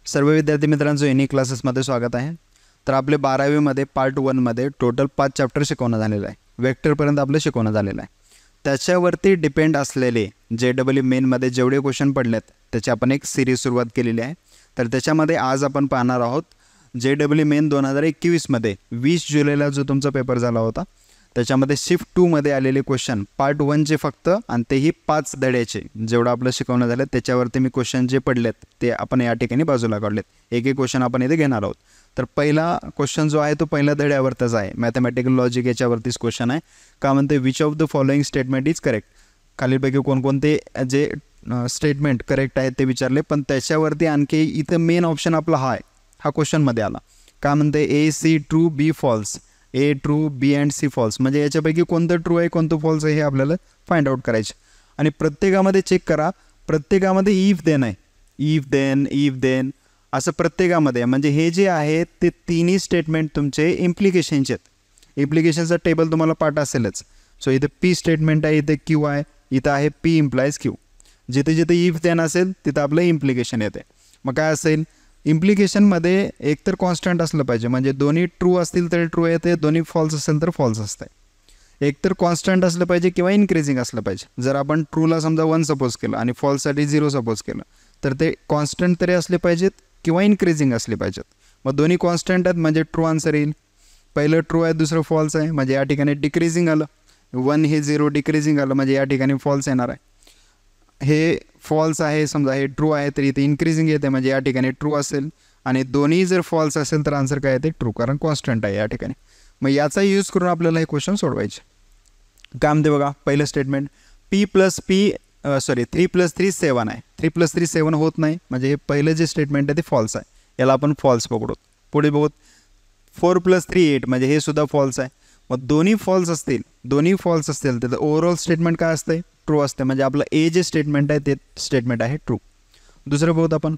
सर्व विद्यार्थी मित्रांचं युनिक क्लासेसमध्ये स्वागत आहे. तर आपले 12वीमध्ये पार्ट 1मध्ये टोटल 5 चॅप्टर शिकवणं झालेलं आहे. वेक्टरपर्यंत आपलं शिकवणं झालेलं आहे. त्याच्यावरती डिपेंड असलेले JEE मेनमध्ये जेवढे क्वेश्चन पडलेत त्याची आपण एक सिरीज सुरुवात केलेली आहे. तर त्याच्यामध्ये आज आपण पाहणार आहोत JEE मेन 2021मध्ये 20 जुलैला जो तुमचा पेपर झाला होता त्याच्यामध्ये शिफ्ट 2 मध्ये आलेले क्वेश्चन पार्ट 1चे फक्त आणि तेही 5 धड्याचे जेवढं आपलं शिकवणं झालं त्याच्यावरती मी क्वेश्चन जे पडलेत ते आपण या ठिकाणी बाजूला काढलेत. एक एक क्वेश्चन आपण इथे घेणार आहोत. तर पहिला क्वेश्चन जो आहे तो पहिल्या धड्यावरचाच आहे. मॅथमॅटिकल लॉजिक याच्यावरतीच क्वेश्चन आहे. का म्हणते which of the following statement is correct. खालीलपैकी कोणकोणते जे स्टेटमेंट करेक्ट आहेत ते विचारले. पण त्याच्यावरती आणखी इथं मेन ऑप्शन आपला हा क्वेश्चनमध्ये आला. का म्हणते A, C true, B false. A true, B and C false. म्हणजे याच्यापैकी कोणतं ट्रू आहे कोणतं फॉल्स आहे हे आपल्याला फाइंड आउट करायचे. आणि प्रत्येकामध्ये चेक करा, प्रत्येकामध्ये इफ देन आहे. इफ देन असं प्रत्येकामध्ये. म्हणजे हे जे आहे ते तिन्ही स्टेटमेंट तुमचे इम्प्लिकेशनचे आहेत. इम्प्लिकेशनचा टेबल तुम्हाला पाठ असेलच. सो इथे P स्टेटमेंट आहे, इथे Q आहे, इथं आहे P इम्प्लाइज Q. जिथे जिथे इफ देन असेल तिथं आपलं इम्प्लिकेशन येते. मग काय असेल इम्प्लिकेशनमध्ये एकतर कॉन्स्टंट असलं पाहिजे. म्हणजे दोन्ही ट्रू असतील तर ट्रू येते, दोन्ही फॉल्स असेल तर फॉल्स असते. एकतर कॉन्स्टंट असलं पाहिजे किंवा इन्क्रीजिंग असलं पाहिजे. जर आपण ट्रूला समजा 1 सपोज केलं आणि फॉल्ससाठी 0 सपोज केलं तर ते कॉन्स्टंट तरी असले पाहिजेत किंवा इन्क्रीजिंग असले पाहिजेत. मग दोन्ही कॉन्स्टंट आहेत म्हणजे ट्रू आन्सर येईल. पहिलं ट्रू आहे दुसरं फॉल्स आहे म्हणजे या ठिकाणी डिक्रीजिंग आलं. 1 हे 0 डिक्रीजिंग आलं म्हणजे या ठिकाणी फॉल्स येणार आहे. हे फॉल्स आहे समजा हे ट्रू आहे तर इथे इन्क्रीजिंग येते म्हणजे या ठिकाणी ट्रू असेल. आणि दोन्ही जर फॉल्स असेल तर आन्सर काय येते ट्रू, कारण कॉन्स्टंट आहे या ठिकाणी. मग याचा यूज करून आपल्याला हे क्वेश्चन सोडवायचे. काय म्हणते बघा पहिलं स्टेटमेंट 3 + 3 7 आहे. 3 + 3 7 होत नाही म्हणजे हे पहिलं जे स्टेटमेंट आहे ते फॉल्स आहे. याला आपण फॉल्स पकडू. पुढे बघू 4 + 3 8 म्हणजे हे सुद्धा फॉल्स आहे. मग दोन्ही फॉल्स असतील तर ओव्हरऑल स्टेटमेंट काय असते ट्रू असते. म्हणजे आपलं ए जे स्टेटमेंट आहे ते स्टेटमेंट आहे ट्रू. दुसरं बघू आपण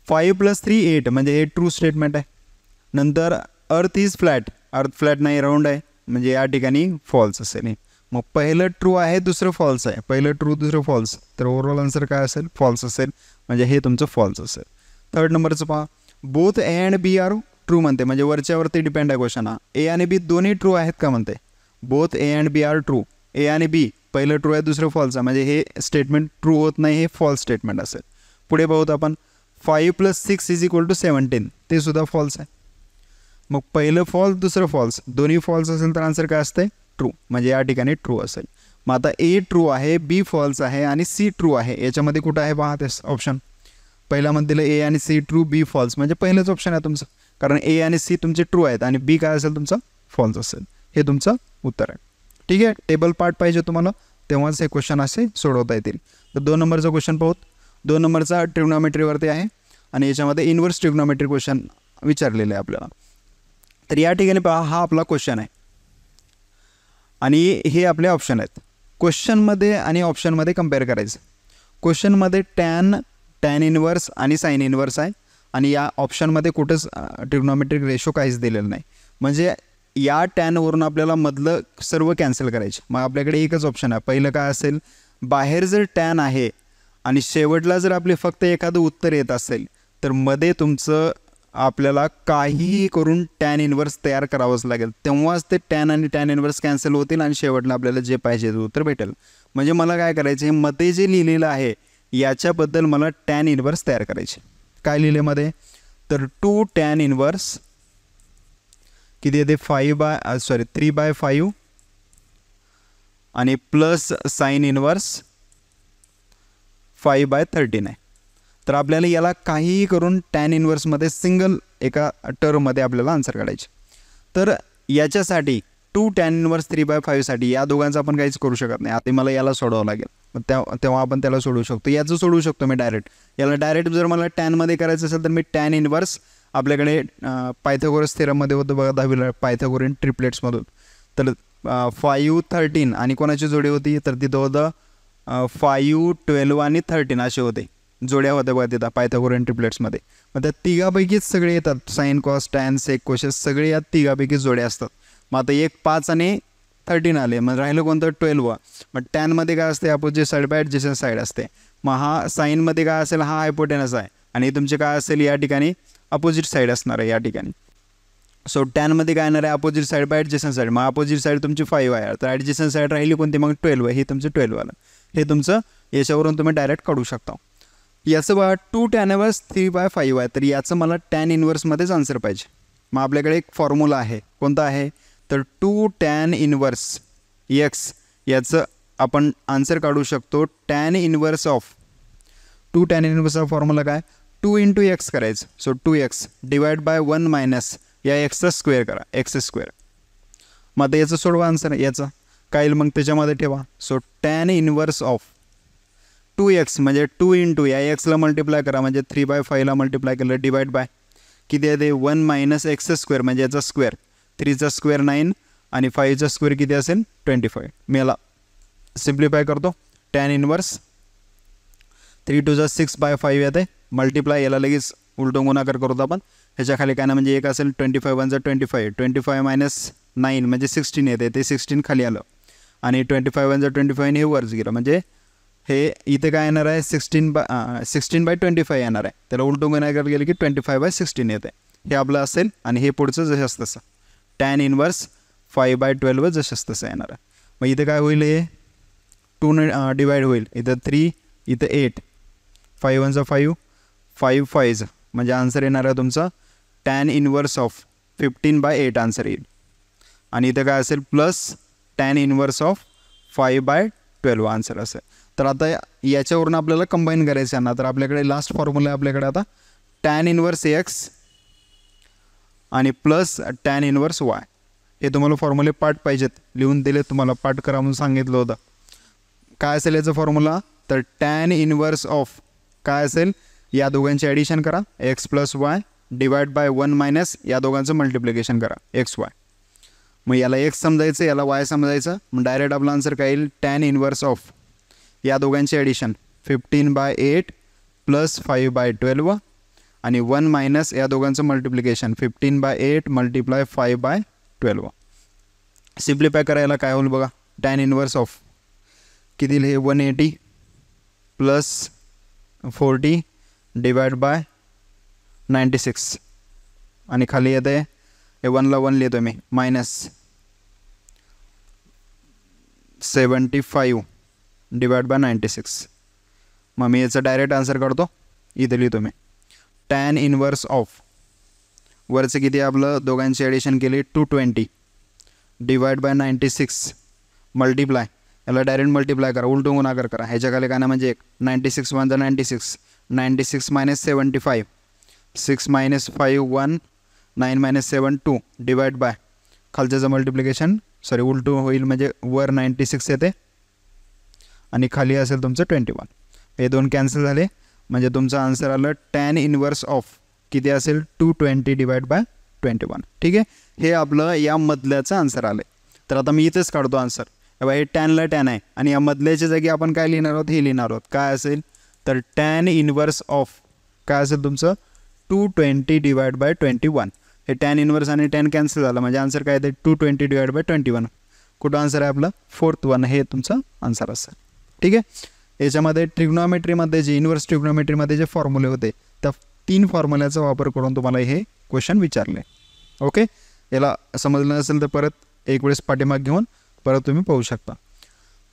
5 + 3 8 म्हणजे हे ट्रू स्टेटमेंट आहे. नंतर अर्थ इज फ्लॅट नाही राऊंड आहे म्हणजे या ठिकाणी फॉल्स असेल. मग पहिलं ट्रू आहे दुसरं फॉल्स आहे. पहिलं ट्रू दुसरं फॉल्स तर ओव्हरऑल आन्सर काय असेल फॉल्स असेल म्हणजे हे तुमचं फॉल्स असेल. थर्ड नंबरचं पहा both A and B are true म्हणते म्हणजे वरच्यावरती डिपेंड आहे क्वेश्चन हा. A आणि B दोन्ही ट्रू आहेत का म्हणते. Both A and B are true. A आणि B पहिलं ट्रू आहे दुसरं फॉल्स आहे म्हणजे हे स्टेटमेंट ट्रू होत नाही, हे फॉल्स स्टेटमेंट असेल. पुढे बघूत आपण 5 + 6 = 17 ते सुद्धा फॉल्स आहे. मग पहिलं फॉल्स दुसरं फॉल्स दोन्ही फॉल्स असेल तर आन्सर काय असते ट्रू म्हणजे या ठिकाणी ट्रू असेल. मग आता A ट्रू आहे, B फॉल्स आहे आणि C ट्रू आहे. याच्यामध्ये कुठं आहे पहा ते ऑप्शन. पहिल्यामध्ये दिलं A आणि C ट्रू, B फॉल्स म्हणजे पहिलंच ऑप्शन आहे तुमचं. कारण A आणि C तुमचे ट्रू आहेत आणि B काय असेल तुमचं फॉल्स असेल. हे तुमचं उत्तर आहे. ठीक आहे. टेबल पार्ट पाहिजे तुम्हाला तेव्हाच हे क्वेश्चन असे सोडवता येतील. तर 2 नंबरचा क्वेश्चन पाहूत. 2 नंबरचा ट्रिग्नोमेट्रीवरती आहे आणि याच्यामध्ये इन्व्हर्स ट्रिग्नोमेट्री क्वेश्चन विचारलेलं आहे आपल्याला. तर या ठिकाणी पहा हा आपला क्वेश्चन आहे आणि हे आपले ऑप्शन आहेत. क्वेश्चनमध्ये आणि ऑप्शनमध्ये कम्पेअर करायचं. क्वेश्चनमध्ये टॅन इन्व्हर्स आणि साईन इन्व्हर्स आहे आणि या ऑप्शनमध्ये कुठंच ट्रिग्नोमेट्रिक रेशो काहीच दिलेलं नाही. म्हणजे या टॅनवरून आपल्याला मधलं सर्व कॅन्सल करायचे. मग आपल्याकडे एकच ऑप्शन आहे. पहिलं काय असेल बाहेर जर टॅन आहे आणि शेवटला जर आपले फक्त एखादं उत्तर येत असेल तर मध्ये तुमचं आपल्याला काहीही करून टॅन इन्व्हर्स तयार करावंच लागेल. तेव्हाच ते टॅन आणि टॅन इन्व्हर्स कॅन्सल होतील आणि शेवटला आपल्याला जे पाहिजे ते उत्तर भेटेल. म्हणजे मला काय करायचं हे मध्ये जे लिहिलेलं आहे याच्याबद्दल मला टॅन इन्व्हर्स तयार करायचे. काय लिहिले मध्ये तर 2 टॅन इन्व्हर्स किती येते 3/5 आणि प्लस साईन इन्व्हर्स 5/13 आहे. तर आपल्याला याला काहीही करून टॅन इन्व्हर्समध्ये सिंगल एका टर्ममध्ये आपल्याला आन्सर काढायचे. तर याच्यासाठी 2 टॅन इन्व्हर्स 3/5 साठी या दोघांचं आपण काहीच करू शकत नाही. आता मला याला सोडवावं लागेल. मग तेव्हा आपण त्याला सोडवू शकतो. याचं सोडवू शकतो मी डायरेक्ट. याला डायरेक्ट जर मला टॅनमध्ये करायचं असेल तर मी टॅन इन्व्हर्स आपल्याकडे पायथागोरस थेरममध्ये होतं बघा 10वीला पायथागोरियन ट्रिपलेट्समधून. तर 5 13 आणि कोणाची जोडी होती तर तिथं होतं 5 12 आणि 13 असे होते जोड्या होत्या बघा तिथं पायथागोरियन ट्रिपलेट्समध्ये. मग त्या तिघापैकीच सगळे येतात. साईन कॉस टॅन सेक कोशस सगळे या तिघापैकीच जोड्या असतात. मग आता एक 5 आणि 13 आले मग राहिलं कोणतं 12. मग टॅनमध्ये काय असते opposite side by adjacent side असते. मग हा साईनमध्ये काय असेल, हा हायपोटेनस आहे आणि तुमचे काय असेल या ठिकाणी अपोजिट साईड असणार आहे या ठिकाणी. सो टॅनमध्ये काय येणार आहे, opposite side by adjacent side. मग अपोजिट साईड तुमची 5 आहे, तर ॲडजस्टंट साईड राहिली कोणती, मग 12 आहे. हे तुमचं 12 आलं. हे तुमचं याच्यावरून तुम्ही डायरेक्ट काढू शकता. याचं बघा 2 tan इनवर्स 3/5 आहे, तर याचं मला tan इनवर्समध्येच आन्सर पाहिजे. मग आपल्याकडे एक फॉर्म्युला आहे, कोणता आहे, तर 2 tan इनवर्स x याचं आपण आन्सर काढू शकतो. tan इनवर्स ऑफ 2 tan इनवर्सचा फॉर्म्युला काय, 2 × x करायचं. So 2x divide by 1 minus या एक्सचा स्क्वेअर करा, x². मग आता याचं सोडवा आन्सर, याचं काय येईल मग त्याच्यामध्ये ठेवा. So tan inverse of 2x म्हणजे 2 × या एक्सला मल्टिप्लाय करा, म्हणजे 3/5ला मल्टिप्लाय केलं, डिवाइड बाय किती आहे ते 1 मायनस x² म्हणजे याचा स्क्वेअर, 3चा स्क्वेअर 9 आणि 5चा स्क्वेअर किती असेल 25. मी याला सिम्प्लिफाय करतो. tan इनवर्स 3 × 6/5 येते, मल्टिप्लाय याला लगेच उलटून गुणाकार करतो आपण. ह्याच्या खाली काय ना म्हणजे एक असेल 25 × 25, 25 मायनस 9 म्हणजे 16 येते, ते 16 खाली आलं आणि 25 × 25 हे वरच गेलं, म्हणजे हे इथे काय येणार आहे 16/25 येणार आहे. त्याला उलटून गुणाकार गेलं की 25/16 येते. हे आपलं असेल आणि हे पुढचं जसं तसं tan इनवर्स 5/12 जसं तसं येणार आहे. मग इथे काय होईल, हे 2 डिवाइड होईल, इथं 3 इथं 8, 5 × 1 5, 5 5 म्हणजे आन्सर येणार आहे तुमचा tan इनवर्स ऑफ 15/8 आन्सर येईल. आणि इथं काय असेल plus tan inverse of 5/12 answer असेल. तर आता याच्यावरून आपल्याला कंबाईन करायचं आहे ना, तर आपल्याकडे लास्ट फॉर्म्युला आहे आपल्याकडे आता tan इनवर्स x आणि प्लस tan इनवर्स y. हे तुम्हाला फॉर्म्युले पार्ट पाहिजेत, लिहून दिले तुम्हाला, पार्ट करा म्हणून सांगितलं होतं. काय असेल याचं फॉर्म्युला, तर tan इनवर्स ऑफ काय असेल, या दोघांचे ॲडिशन करा x + y divide by 1 minus या दोघांचं मल्टिप्लिकेशन करा xy. मग याला x समजायचं, याला y समजायचं, मग डायरेक्ट आपला आन्सर काय येईल, tan इनवर्स ऑफ या दोघांचे ॲडिशन 15/8 प्लस 5/12 आणि 1 मायनस या दोघांचं मल्टिप्लिकेशन 15/8 मल्टिप्लाय 5/12. सिम्प्लिफाय करायला काय होईल बघा, tan इनवर्स ऑफ किती हे 180 प्लस 40 डिवाइड बाय 96 आणि खाली येते हे 1ला 1 लिहितो मी, मायनस 75 डिवाइड बाय 96. मग मी याचं डायरेक्ट आन्सर काढतो, इथे लिहितो मी tan इनवर्स ऑफ वरचं किती आपलं दोघांची ॲडिशन केली 220 डिवाइड बाय 96 मल्टिप्लाय, याला डायरेक्ट मल्टिप्लाय करा, उलटून गुणाकार करा. ह्याच्या खाली काय ना म्हणजे 96 × 96, 96 minus 75, 6 minus 5 1, 9 minus 7 2 divide by खालच्याचं मल्टिप्लिकेशन सॉरी उलटू होईल, म्हणजे वर 96 येते आणि खाली असेल तुमचं 21. हे दोन कॅन्सल झाले, म्हणजे तुमचं आन्सर आलं tan इनवर्स ऑफ किती असेल 220 डिवाइड बाय 21. ठीक आहे, हे आपलं या मधल्याचं आन्सर आलं. तर आता मी इथेच काढतो आन्सर. हे टॅनला टॅन आहे आणि या मधल्याच्या जागी आपण काय लिहिणार आहोत, हे लिहिणार आहोत. काय असेल तर tan इनवर्स ऑफ काय असेल तुमचं 220 डिवाइड बाय 21. हे tan इनवर्स आणि tan कॅन्सल झालं, म्हणजे आन्सर काय येते 220 डिवाइड बाय 21. कुठं आन्सर आहे आपलं 4th 1, हे तुमचं आन्सर असेल. ठीक आहे, याच्यामध्ये ट्रिग्नॉमेट्रीमध्ये जे इनवर्स ट्रिग्नॉमेट्रीमध्ये जे फॉर्म्युले होते त्या 3 फॉर्म्युल्याचा वापर करून तुम्हाला हे क्वेश्चन विचारले. ओके, याला समजलं नसेल तर परत एक वेळेस पाठीमाग घेऊन परत तुम्ही पाहू शकता.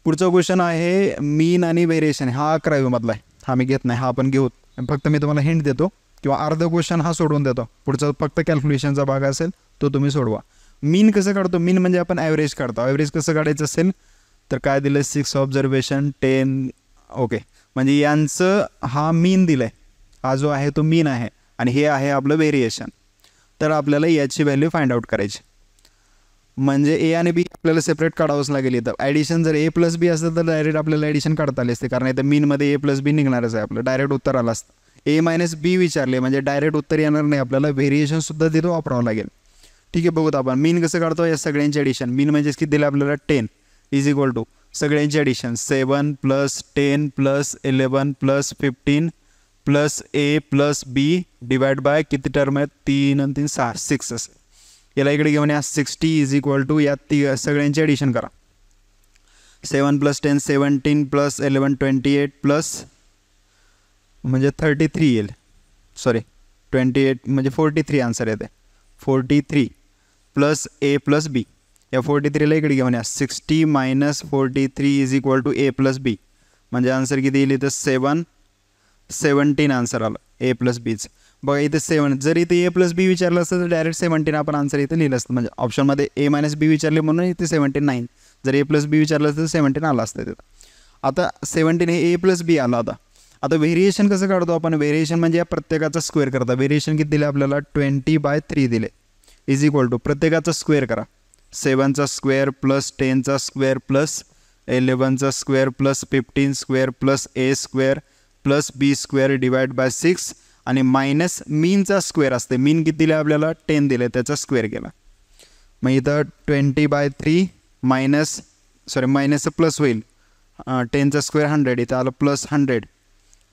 पुढचा क्वेश्चन आहे मीन आणि व्हेरिएशन. हा 11वी मधला आहे, हा मी घेत नाही, हा आपण घेऊ. फक्त मी तुम्हाला हिंट देतो किंवा अर्ध क्वेश्चन हा सोडवून देतो. पुढचा फक्त कॅल्क्युलेशनचा भाग असेल तो तुम्ही सोडवा. मीन कसं काढतो, मीन म्हणजे आपण ॲव्हरेज काढतो. ॲव्हरेज कसं काढायचं असेल तर काय दिलं 6 ऑब्झर्वेशन 10. ओके, म्हणजे यांचं हा मीन दिलं आहे, हा जो आहे तो मीन आहे आणि हे आहे आपलं व्हेरिएशन. तर आपल्याला याची व्हॅल्यू फाइंड आउट करायची. म्हणजे ए आणि बी आपल्याला सेपरेट काढावंच लागेल. इथं ॲडिशन जर A + B असेल तर डायरेक्ट आपल्याला ॲडिशन काढता आली असते, कारण इथं मीनमध्ये A + B निघणारच आहे. आपलं डायरेक्ट उत्तर आलं असतं. A - B विचारले म्हणजे डायरेक्ट उत्तर येणार नाही, आपल्याला व्हेरिएशनसुद्धा तिथं वापरावं लागेल. ठीक आहे, बघूत आपण मीन कसं काढतो. या सगळ्यांची ॲडिशन, मीन म्हणजे किती दिलं आपल्याला 10 इज इक्वल टू सगळ्यांची addition 7 + 10 + 11 + 15 + A + B divide by किती टर्म आहेत 3 आणि 3 6 असेल. याला इकडे घेऊन या 60 इज इक्वल टू या सगळ्यांची ॲडिशन करा. 7 + 10 17 + 11 28 + म्हणजे 33 येईल, सॉरी 28 म्हणजे 43 आन्सर येते. 43 प्लस ए प्लस बी. या 43ला इकडे घेऊन या. 60 minus 43 is equal to A plus B. म्हणजे आन्सर किती येईल इथं 17 आन्सर आलं ए प्लस बीच. बघा इथे 7, जर इथे ए प्लस बी विचारलं असतं तर डायरेक्ट 17 आपण आन्सर इथे लिहिलं असतं. म्हणजे ऑप्शनमध्ये ए मायनस बी विचारले म्हणून इथे 17 नाही. जर ए प्लस बी विचारलं असतं तर 17 आलं असतं तिथं. आता 17 हे ए प्लस बी आलं. आता व्हेरिएशन कसं काढतो आपण? व्हेरिएशन म्हणजे या प्रत्येकाचा स्क्वेअर करता. व्हेरिएशन किती दिले आपल्याला? 20/3 दिले इज इक्वल टू प्रत्येकाचा स्क्वेअर करा. 7चा स्क्वेअर प्लस 10चा स्क्वेअर प्लस 11चा square plus 15 square plus A square plus B square divide by 6 आणि मायनस मीनचा स्क्वेअर असते. मीन किती दिले आपल्याला? 10 दिले, त्याचा स्क्वेअर केला. मग इथं 20/3 मायनसचं प्लस होईल. 10चा स्क्वेअर 100, इथं आलं प्लस 100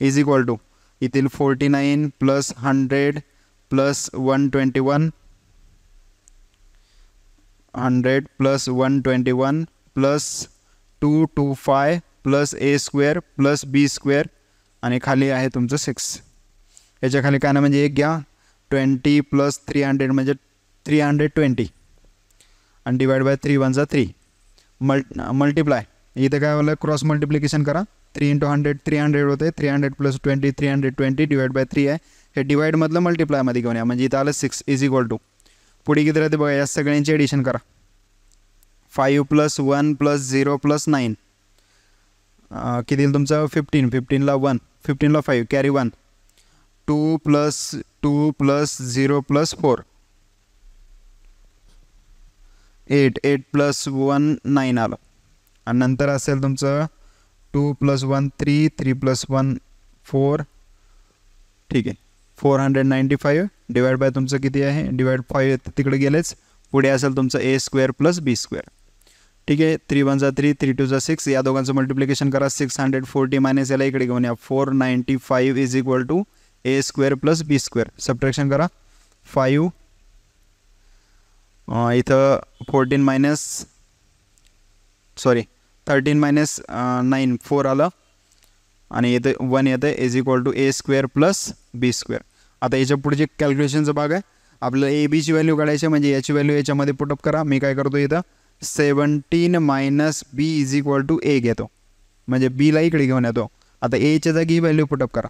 इज इक्वल टू इथील 49 plus 100 plus 121 100 plus 121 plus 225 plus A square plus B square आणि खाली आहे तुमचं 6. याच्या खाली काय ना म्हणजे एक घ्या. 20 प्लस 300 म्हणजे 320 आणि डिवाइड बाय 3 1 3 मल्टिप्लाय. इथं काय होलं? क्रॉस मल्टिप्लिकेशन करा. 3 × 100 300 होते. 300 प्लस 20 320 डिवाइड बाय 3 आहे. हे डिवाइडमधलं मल्टिप्लायमध्ये घेऊन या. म्हणजे इथं आलं 6 इज इक्वल टू पुढे किती राहते बघा. या सगळ्यांची ॲडिशन करा. 5 प्लस 1 प्लस 0 प्लस 9 किती येईल तुमचं? 15. 15ला 1, 15ला 5 कॅरी 1. 2 प्लस 0 प्लस 4 8 8 प्लस 1 9 आलं. आणि नंतर असेल तुमचं 2 प्लस 1 3 3 प्लस 1 4. ठीक आहे. 495 डिवाइड बाय तुमचं किती आहे? डिवाइड 5 तिकडे गेलेच. पुढे असेल तुमचं ए स्क्वेअर प्लस बी स्क्वेअर. ठीक आहे. 3 1 3 3 2 6. या दोघांचं मल्टिप्लिकेशन करा. 640 मायनस याला इकडे घेऊन या. 495 is equal to A square plus B square. Subtraction करा. 5 इथं 13 मायनस 9 4 आलं आणि इथे 1 येतं is equal to A square plus B square. आता याच्या पुढचे कॅल्क्युलेशनचा भाग आहे. आपल्याला ए बीची व्हॅल्यू काढायची म्हणजे याची व्हॅल्यू याच्यामध्ये पुटअप करा. मी काय करतो इथं 17 minus B is equal to A घेतो. म्हणजे बीला इकडे घेऊन येतो. आता एच्या जागी व्हॅल्यू पुटअप करा.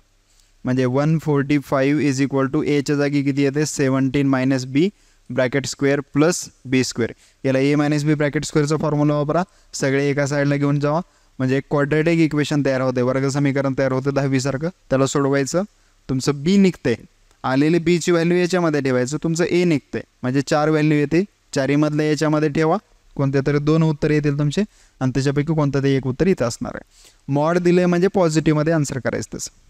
म्हणजे 145 इज इक्वल टू एच्या जागी किती येते? 17 मायनस बी bracket square plus B square. याला ए मायनस बी ब्रॅकेट स्क्वेअरचा फॉर्म्युला वापरा. सगळे एका साईडला घेऊन जावा. म्हणजे एक क्वाड्रॅटिक इक्वेशन तयार होते, वर्ग समीकरण तयार होते 10 सारखं. त्याला सोडवायचं. तुमचं बी निघते. आलेली बीची व्हॅल्यू याच्यामध्ये ठेवायचं. तुमचं ए निघते. म्हणजे 4 व्हॅल्यू येते. 4मधलं याच्यामध्ये ठेवा. कोणत्या तरी 2 उत्तर येतील तुमचे आणि त्याच्यापैकी कोणतं तरी एक उत्तर इथं असणार आहे. मॉड दिले म्हणजे पॉझिटिव्हमध्ये आन्सर करायचं. तसं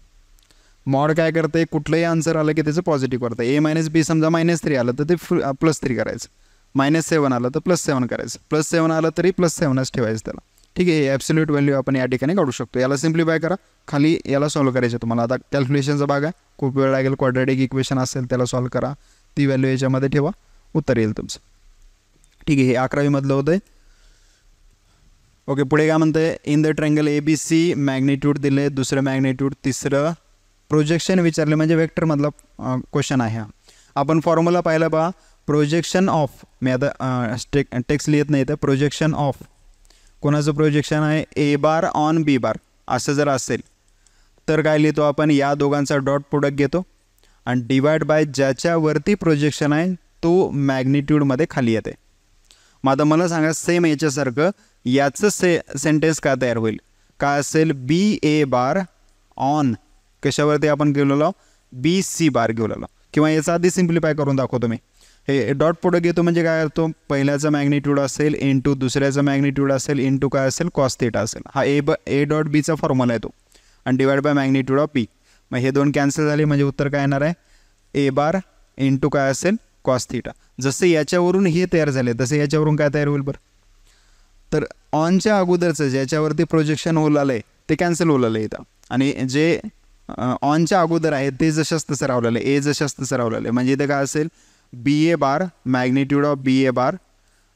मॉड काय करते? कुठलंही आन्सर आलं की त्याचं पॉझिटिव्ह करतं. ए मायनस बी समजा -3 आलं तर ते +3 करायचं. -7 आलं तर +7 करायचं. +7 आलं तरी +7च ठेवायचं त्याला. ठीक आहे. ॲब्सोल्यूट व्हॅल्यू आपण या ठिकाणी काढू शकतो. याला सिम्प्लिफाय करा. खाली याला सॉल्व्ह करायचं तुम्हाला. आता कॅल्क्युलेशनचा भाग आहे. खूप वेळ लागेल. क्वाड्रॅटिक इक्वेशन असेल त्याला सॉल्व्ह करा. ती व्हॅल्यू याच्यामध्ये ठेवा. उत्तर येईल तुमचं. ठीक आहे. हे 11वीमधलं होतं आहे. ओके. पुढे काय म्हणतं आहे? In the triangle ABC magnitude दिले, दुसरं मॅग्निट्यूड, तिसरं प्रोजेक्शन विचारले. म्हणजे वेक्टरमधला क्वेश्चन आहे हा. आपण फॉर्म्युला पाहिला पहा. प्रोजेक्शन ऑफ, मी आता टेक्स्ट लिहित नाही तर प्रोजेक्शन ऑफ कोणाचं प्रोजेक्शन आहे? ए बार ऑन बी बार असं जर असेल तर काय लिहितो आपण? या दोघांचा डॉट प्रोडक्ट घेतो आणि डिवाइड बाय ज्याच्यावरती प्रोजेक्शन आहे तो मॅग्निट्यूडमध्ये खाली येते. मग आता मला सांगा सेम याच्यासारखं याचं सेंटेन्स का तयार होईल? काय असेल? बी ए बार ऑन कशावरती आपण गेलेलो? बी सी बार गेलेलो. किंवा याचा आधी सिम्प्लिफाय करून दाखवतो मी. हे डॉट प्रोडक्ट घेतो म्हणजे काय करतो? पहिल्याचा मॅग्निट्यूड असेल इंटू दुसऱ्याचा मॅग्निट्यूड असेल इंटू काय असेल? कॉस थीटा असेल. हा ए डॉट बीचा फॉर्म्युला येतो आणि डिवाइड बाय मॅग्निट्यूड ऑफ बी. मग हे दोन कॅन्सल झाले म्हणजे उत्तर काय येणार आहे? ए बार इंटू काय असेल? Cos theta. जसं याच्यावरून हे तयार झाले तसं याच्यावरून काय तयार होईल बरं? तर ऑनच्या अगोदरचं ज्याच्यावरती प्रोजेक्शन होलं आहे ते कॅन्सल होलं इथं आणि जे ऑनच्या अगोदर आहे ते जशाच तसं रावलेलं आहे. ए जशाच तसं रावलेलं आहे. म्हणजे इथं काय असेल? B A bar magnitude of B A bar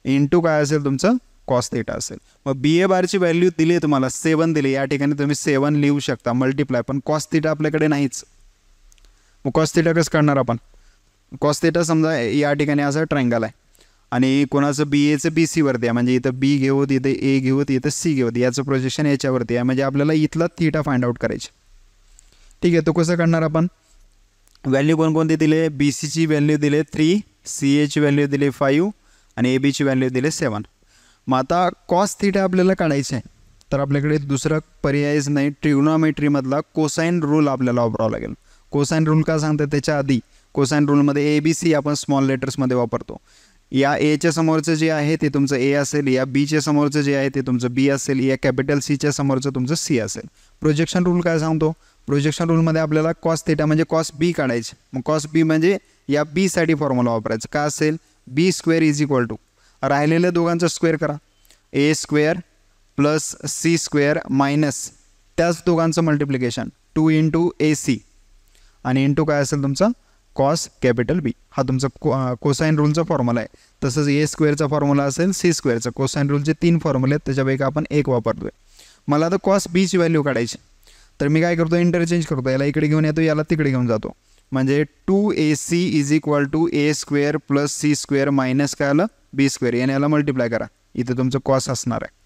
into काय असेल तुमचं? कॉस थिटा असेल. मग बी ए बारची व्हॅल्यू दिली आहे तुम्हाला 7 दिली, या ठिकाणी तुम्ही 7 लिहू शकता मल्टिप्लाय, पण कॉस थिटा आपल्याकडे नाहीच. मग कॉस थिटा कसं काढणार आपण? कॉस थिटा समजा या ठिकाणी असं ट्रायंगल आहे आणि कोणाचं बी एचं बी सीवरती आहे, म्हणजे इथं बी घेऊत, इथं ए घेऊत, इथं सी घेऊत, याचं प्रोजेक्शन याच्यावरती आहे, म्हणजे आपल्याला इथला थिटा फाइंड आउट करायची. ठीक आहे, तो कसं काढणार आपण? व्हॅल्यू कोणकोणती दिले? बी सीची व्हॅल्यू दिले 3, सी एची व्हॅल्यू दिले 5 आणि ए बीची व्हॅल्यू दिले 7. मग आता कॉस थिटा आपल्याला काढायचं आहे, तर आपल्याकडे दुसरा पर्यायच नाही, ट्रिग्नोमेट्रीमधला कोसाइन रूल आपल्याला वापरावा लागेल. कोसाइन रूल का सांगतं? त्याच्या आधी कोसाइन रूलमध्ये ए बी सी आपण स्मॉल लेटर्समध्ये वापरतो. या एच्या समोरचं जे आहे ते तुमचं ए असेल, या बीच्या समोरचं जे आहे ते तुमचं बी असेल, या कॅपिटल सीच्या समोरचं तुमचं सी असेल. प्रोजेक्शन रूल काय सांगतो? प्रोजेक्शन रूलमध्ये आपल्याला कॉस थिटा म्हणजे कॉस बी काढायचे. मग कॉस बी म्हणजे या बीसाठी फॉर्म्युला वापरायचं. का असेल? B square is equal to, राहिलेल्या दोघांचा स्क्वेअर करा, A square plus C square minus त्याच दोघांचं मल्टिप्लिकेशन 2 इंटू ए सी आणि इंटू काय असेल तुमचा कॉस कॅपिटल बी. हा तुमचा कोसाइन रूलचा फॉर्म्युला आहे. तसंच ए स्क्वेअरचा फॉर्म्युला असेल सी स्क्वेअरचा. कोसाइन रूलचे 3 फॉर्म्युले आहेत, त्याच्यापैकी आपण एक वापरतो आहे. मला आता कॉस बीची व्हॅल्यू काढायची, तर मी काय करतो? इंटरचेंज करतो, याला इकडे घेऊन येतो, याला तिकडे घेऊन जातो. म्हणजे 2ac is equal to A square plus C square minus काय आलं? बी स्क्वेअर. याला मल्टिप्लाय करा, इथं तुमचं कॉस असणार आहे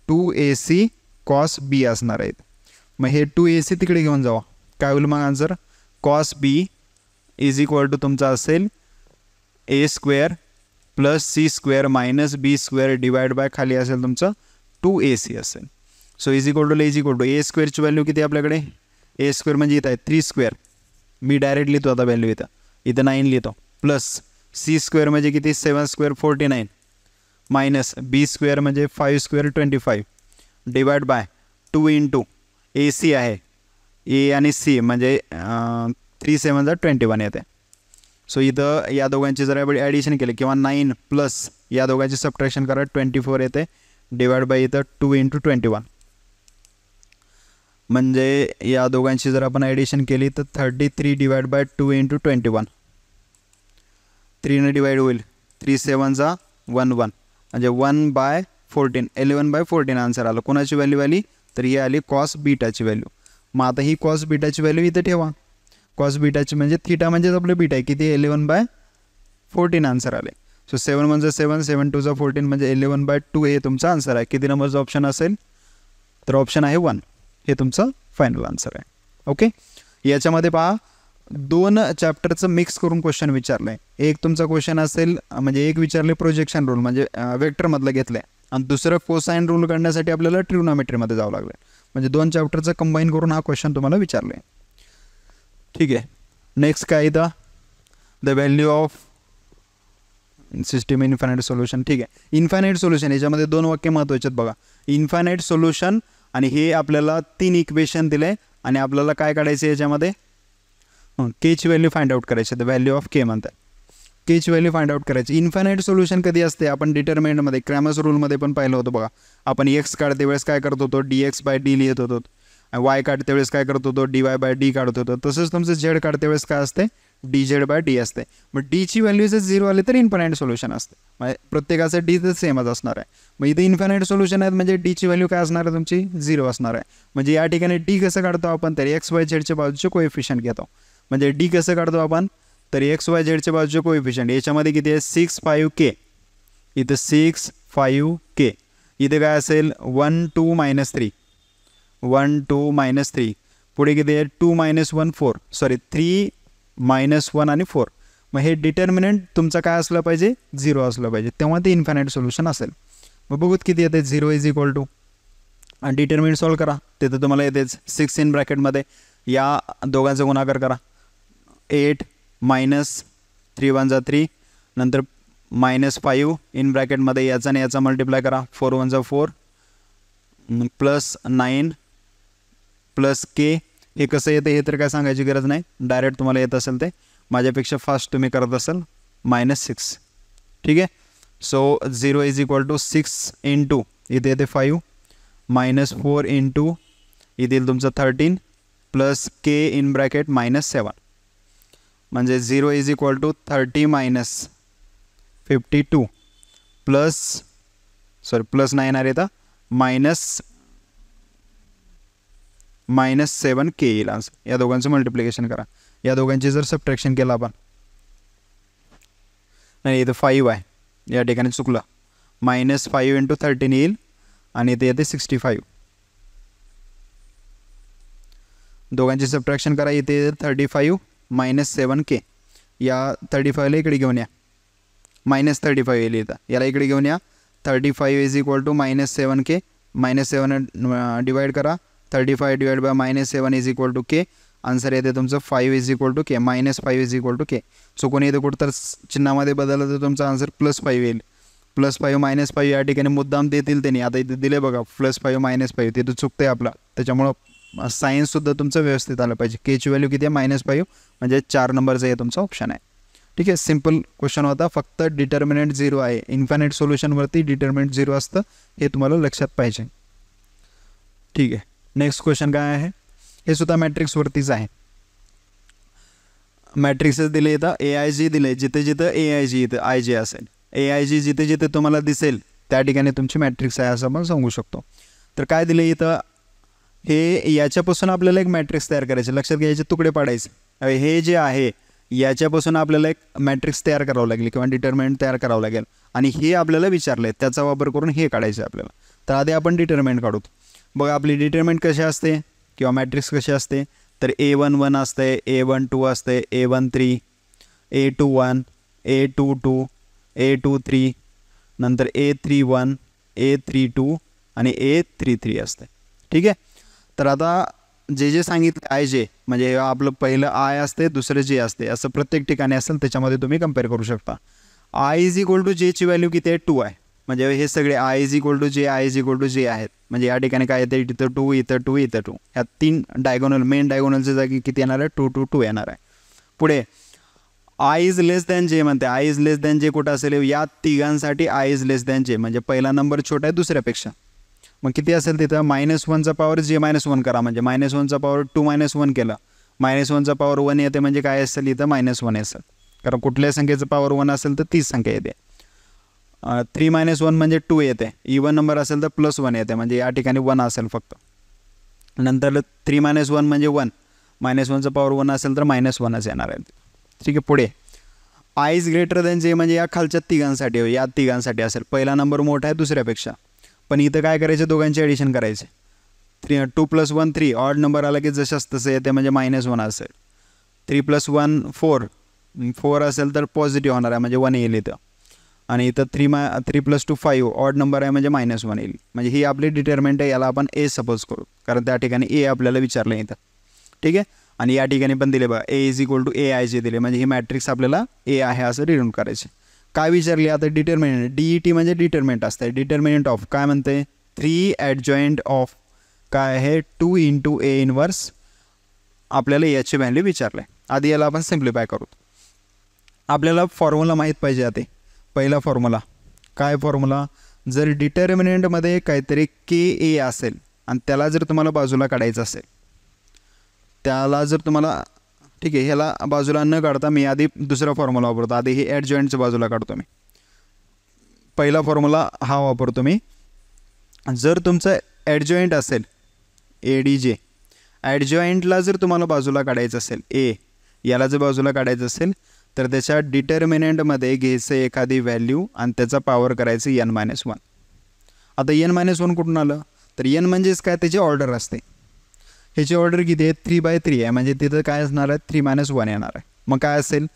2ac कॉस बी असणार आहे. मग हे 2ac तिकडे घेऊन जावा, काय होईल मग answer? Cos B is equal to तुमचा असेल A square plus C square minus B square divide by खाली असेल तुमचं 2ac असेल. So is equal to A स्क्वेअरची व्हॅल्यू किती आपल्याकडे? ए स्क्वेअर म्हणजे इथं आहे 3 स्क्वेअर, मी डायरेक्ट लिहितो आता व्हॅल्यू, इथं 9 लिहितो, प्लस सी स्क्वेअर म्हणजे किती? 7 स्क्वेअर 49 मायनस बी स्क्वेअर म्हणजे 5 square 25 divide by 2 into A C आहे, ए आणि सी म्हणजे 3 7 21 येते. सो इथं या दोघांची जर आपण ॲडिशन केले किंवा 9 प्लस या दोघांची सबट्रॅक्शन करा 24 येते डिवाइड बाय इथं 2 इंटू 21, म्हणजे या दोघांची जर आपण ॲडिशन केली तर 33 डिवाइड बाय 2 इंटू 21, 3ने डिवाइड होईल, 3 7 11 म्हणजे 1/14 11/14 आन्सर आलं. कोणाची व्हॅल्यू आली? तर ही आली कॉस बीटाची व्हॅल्यू. मग आता ही कॉस बीटाची व्हॅल्यू इथे ठेवा. कॉस बीटाची म्हणजे थिटा म्हणजेच आपलं बीटा आहे, किती? 11/14 आन्सर आले. सो 7 म्हणजे 7 7 2 14 म्हणजे 11/2 हे तुमचा आन्सर आहे. किती नंबरचा ऑप्शन असेल? तर ऑप्शन आहे 1, हे तुमचं फायनल आन्सर आहे. ओके, याच्यामध्ये पहा 2 चॅप्टरचं मिक्स करून क्वेश्चन विचारलं आहे. एक तुमचा क्वेश्चन असेल म्हणजे एक विचारले प्रोजेक्शन रूल म्हणजे वेक्टरमधलं घेतलं आहे आणि दुसरं कोसाइन रूल काढण्यासाठी आपल्याला ट्रिग्नोमेट्रीमध्ये जावं लागलं, म्हणजे 2 चॅप्टरचं कंबाईन करून हा क्वेश्चन तुम्हाला विचारलं आहे. ठीक आहे, नेक्स्ट काय इथं? The value of system infinite solution. ठीक आहे, इन्फायनाईट सोल्युशन याच्यामध्ये 2 वाक्य महत्त्वाचे आहेत बघा. इन्फायनाईट सोल्युशन आणि हे आपल्याला 3 इक्वेशन दिले आणि आपल्याला काय काढायचं याच्यामध्ये? केची व्हॅल्यू फाइंड आउट करायची. द व्हॅल्यू ऑफ के म्हणतात, केची व्हॅल्यू फाइंड आउट करायची. इन्फायनाईट सोल्युशन कधी असते? आपण डिटर्मिनंटमध्ये क्रॅमर्स रूलमध्ये पण पाहिलं होतं बघा. आपण एक्स काढते वेळेस काय करत होतो? dx/d लिहित होतो. वाय काढते वेळेस काय करत होतो? dy/d काढत होतो. तसंच तुमचं झेड काढते वेळेस काय असते? dz/d असते. मग डीची व्हॅल्यू जर 0 आली तर इन्फायनाईट सोल्युशन असते, म्हणजे प्रत्येकाचं डी तर सेमच असणार आहे. मग इथे इन्फायनाईट सोल्युशन आहेत म्हणजे डीची व्हॅल्यू काय असणार आहे तुमची? 0 असणार आहे. म्हणजे या ठिकाणी डी कसं काढतो आपण? तर XY/Zच्या बाजूचे कोएफिशियंट घेतो. म्हणजे डी कसं काढतो आपण? तर XY/Zच्या बाजूचे कोएफिशियंट. याच्यामध्ये किती आहे? 6 5 K, इथं 6 5 K, इथे काय असेल? 1 2 -3 1 2 -3, पुढे किती आहे? 2 - 1 4, सॉरी 3 -1 आणि 4. मग हे डिटर्मिनंट तुमचा काय असलं पाहिजे? 0 असलं पाहिजे, तेव्हा ते इन्फायनाईट सोल्युशन असेल. मग बघूत किती येते? 0 इज इक्वल टू आणि डिटर्मिनंट सॉल्व करा, तिथं तुम्हाला येतेच 6 इन ब्रॅकेटमध्ये या दोघांचा गुणाकार करा. 8 -3 1 3, नंतर -5 इन ब्रॅकेटमध्ये याचा आणि याचा मल्टिप्लाय करा. 4 1 4 प्लस 9 प्लस के. हे कसं येते हे तर काय सांगायची गरज नाही, डायरेक्ट तुम्हाला येत असेल ते. माझ्यापेक्षा फास्ट तुम्ही करत असाल. -6. ठीक आहे, so 0 is equal to 6 into इथे येते 5 -4 इंटू इथे येईल तुमचं 13 प्लस के इन ब्रॅकेट -7, म्हणजे 0 is equal to 30 - 52 plus sorry plus नाही येणार इथं, -7k येईल आन्सर. या दोघांचं मल्टिप्लिकेशन करा. या दोघांची जर सबट्रॅक्शन केलं आपण, नाही इथं 5 आहे, या ठिकाणी चुकलं. -5 × 13 येईल आणि इथे येते 65. दोघांची सबट्रॅक्शन करा. इथे 35 -7k. या 35ला इकडे घेऊन या, -35 येईल इथं. याला इकडे घेऊन या. 35 = -7k. -7 डिवाइड करा. 35 / -7 = k. आन्सर येते तुमचं 5 = k. -5 = k. चुकून येते कुठं तर चिन्हामध्ये बदललं तर तुमचा आन्सर +5 येईल. +5 -5 या ठिकाणी मुद्दाम देतील त्यांनी. आता इथे दिले बघा +5 -5, तिथं चुकतंय आपलं. त्याच्यामुळं सायन्ससुद्धा तुमचं व्यवस्थित आलं पाहिजे. केची व्हॅल्यू किती आहे? -5, म्हणजे 4 नंबरचं हे तुमचं ऑप्शन आहे. ठीक आहे, सिम्पल क्वेश्चन होता. फक्त डिटर्मिनंट 0 आहे. इन्फायनाईट सोल्युशनवरती डिटर्मिनंट 0 असतं, हे तुम्हाला लक्षात पाहिजे. ठीक आहे, नेक्स्ट क्वेश्चन काय आहे? हे सुद्धा मॅट्रिक्सवरतीच आहे. मॅट्रिक्सच दिले इथं. AIG दिले, जिथे जिथं AIG इथं IG असेल. AIG जिथे जिथे तुम्हाला दिसेल त्या ठिकाणी तुमची मॅट्रिक्स आहे असं आपण सांगू शकतो. तर काय दिले इथं? हे याच्यापासून आपल्याला एक मॅट्रिक्स तयार करायचे. लक्षात घ्यायचे, तुकडे पाडायचे. हे जे आहे याच्यापासून आपल्याला एक मॅट्रिक्स तयार करावं लागेल किंवा डिटर्मिनंट तयार करावं लागेल, आणि हे आपल्याला विचारलं आहे, त्याचा वापर करून हे काढायचं आहे आपल्याला. तर आधी आपण डिटर्मिनंट काढू. बघा आपली डिटर्मिनंट कशी असते किंवा मॅट्रिक्स कशी असते, तर A11 असते, A12 असते, A13, A21, A22, A23, नंतर A31, A32 आणि A33 असते. ठीक आहे, तर आता जे जे सांगितलं IJ म्हणजे आपलं पहिलं I असते, दुसरं J असते, असं प्रत्येक ठिकाणी असेल, त्याच्यामध्ये तुम्ही कम्पेअर करू शकता. I = J ची व्हॅल्यू किती आहे? 2 आहे. म्हणजे हे सगळे I = J, I = J आहेत. म्हणजे या ठिकाणी काय येते? इथं 2, इथं 2, इथं 2. ह्या 3 डायगोनल, मेन डायगोनलच्या जागी किती येणार आहे? 2, 2, 2 येणार आहे. पुढे I < J म्हणते. I < J कुठं असेल? या तिघांसाठी I < J म्हणजे पहिला नंबर छोटा आहे दुसऱ्यापेक्षा. मग किती असेल तिथं? -1चा पॉवर J -1 करा, म्हणजे -1चा पॉवर 2 -1 केलं. -1चा पॉवर 1 येते, म्हणजे काय असेल इथं? -1 असेल. कारण कुठल्याही संख्येचं पॉवर 1 असेल तर तीच संख्या येते. 3 - 1 म्हणजे 2 येते. इवन नंबर असेल तर +1 येते, म्हणजे या ठिकाणी 1 असेल फक्त. नंतर 3 - 1 म्हणजे 1. -1चा पॉवर 1 असेल तर -1च येणार आहे. ठीक आहे, पुढे I < J म्हणजे या खालच्या तिघांसाठी, या तिघांसाठी असेल. पहिला नंबर मोठा आहे दुसऱ्यापेक्षा, पण इथं काय करायचे? दोघांची ॲडिशन करायचे. 2 + 1 3, ऑड नंबर आला की जशाच तसं येते, म्हणजे -1 असेल. 3 + 1 4, 4 असेल तर पॉझिटिव्ह होणार आहे, म्हणजे 1 येईल इथं. आणि इथं 3 + 2 5, ऑड नंबर आहे, म्हणजे -1 येईल. म्हणजे ही आपली डिटर्मिनंट आहे. याला आपण A सपोज करू, कारण त्या ठिकाणी A आपल्याला विचारलं इथं. ठीक आहे, आणि या ठिकाणी पण दिले बघा, A = AIJ दिले, म्हणजे ही मॅट्रिक्स आपल्याला A आहे असं डिनोट करायचे. काय विचारले आता? डिटर्मिनंट. DET म्हणजे डिटर्मिनंट असते. डिटर्मिनंट ऑफ काय म्हणते? 3 ॲडजॉइंट ऑफ काय आहे? 2 × A इनवर्स. आपल्याला याची व्हॅल्यू विचारलं आहे. आधी याला आपण सिम्प्लिफाय करू. आपल्याला फॉर्म्युला माहीत पाहिजे. आता पहिला फॉर्म्युला काय? फॉर्म्युला जर डिटर्मिनंटमध्ये काहीतरी KA असेल आणि त्याला जर तुम्हाला बाजूला काढायचं असेल, त्याला जर तुम्हाला, ठीक आहे, ह्याला बाजूला न काढता मी आधी दुसरा फॉर्म्युला वापरतो. आधी हे ॲडजॉइंटच्या बाजूला काढतो मी. पहिला फॉर्म्युला हा वापरतो मी. जर तुमचं ॲडजॉइंट असेल ADJ, ॲडजॉइंटला जर तुम्हाला बाजूला काढायचं असेल, याला जर बाजूला काढायचं असेल तर त्याच्या डिटर्मिनंटमध्ये घ्यायचं एखादी व्हॅल्यू आणि त्याचा पॉवर करायचं n-1. आता n-1 कुठून आलं? तर n म्हणजेच काय? त्याची ऑर्डर असते. ह्याची ऑर्डर किती आहे? 3/3 आहे, म्हणजे तिथं काय असणार आहे? 3 - 1 येणार आहे. मग काय असेल?